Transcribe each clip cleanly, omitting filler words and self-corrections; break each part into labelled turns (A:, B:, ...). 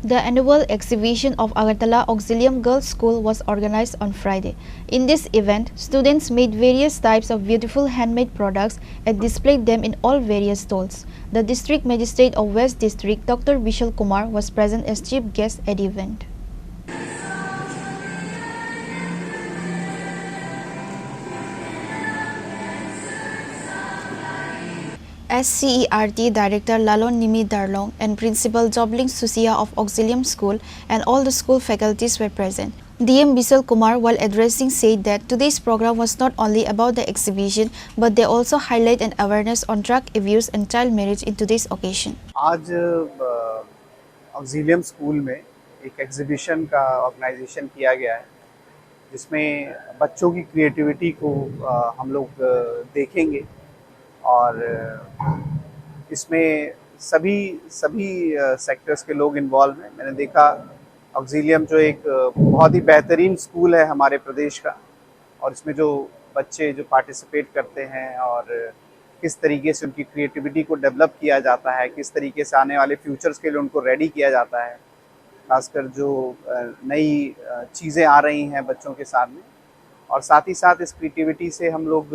A: The annual exhibition of Agartala Auxilium Girls School was organized on Friday. In this event, students made various types of beautiful handmade products and displayed them in all various stalls. The District Magistrate of West District, Dr. Vishal Kumar, was present as chief guest at the event. SCERT Director Lalon Nimi Darlong and Principal Jobling Susia of Auxilium School and all the school faculties were present. DM Vishal Kumar, while addressing, said that today's program was not only about the exhibition, but they also highlight an awareness on drug abuse and child marriage in today's occasion.
B: आज ऑक्सिलियम school में एक exhibition का organisation किया गया है जिसमें बच्चों की क्रिएटिविटी को हम लोग देखेंगे और इसमें सभी सभी सेक्टर्स के लोग इन्वॉल्व हैं। मैंने देखा ऑक्सिलियम जो एक बहुत ही बेहतरीन स्कूल है हमारे प्रदेश का, और इसमें जो बच्चे जो पार्टिसिपेट करते हैं और किस तरीके से उनकी क्रिएटिविटी को डेवलप किया जाता है, किस तरीके से आने वाले फ्यूचर्स के लिए उनको रेडी किया जाता है, खासकर जो नई चीज़ें आ रही हैं बच्चों के सामने, और साथ ही साथ इस क्रिएटिविटी से हम लोग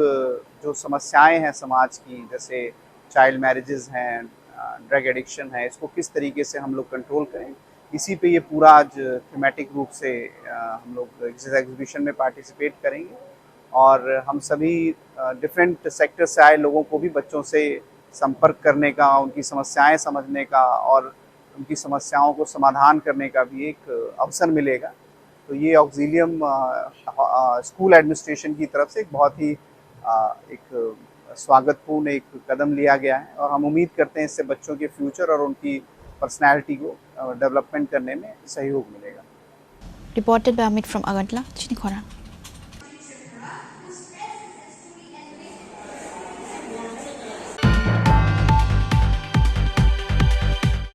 B: जो समस्याएं हैं समाज की, जैसे चाइल्ड मैरिजेस हैं, ड्रग एडिक्शन है, इसको किस तरीके से हम लोग कंट्रोल करें, इसी पे ये पूरा आज थीमेटिक रूप से हम लोग इस एग्जीबिशन में पार्टिसिपेट करेंगे। और हम सभी डिफरेंट सेक्टर से आए लोगों को भी बच्चों से संपर्क करने का, उनकी समस्याएं समझने का और उनकी समस्याओं को समाधान करने का भी एक अवसर मिलेगा। तो ये ऑक्सिलियम स्कूल एडमिनिस्ट्रेशन की तरफ से एक बहुत ही एक स्वागतपूर्ण एक कदम लिया गया है, और हम उम्मीद करते हैं इससे बच्चों के फ्यूचर और उनकी पर्सनैलिटी को डेवलपमेंट करने में सहयोग मिलेगा।
A: Reported by Amit from Agartala, Chinikhora.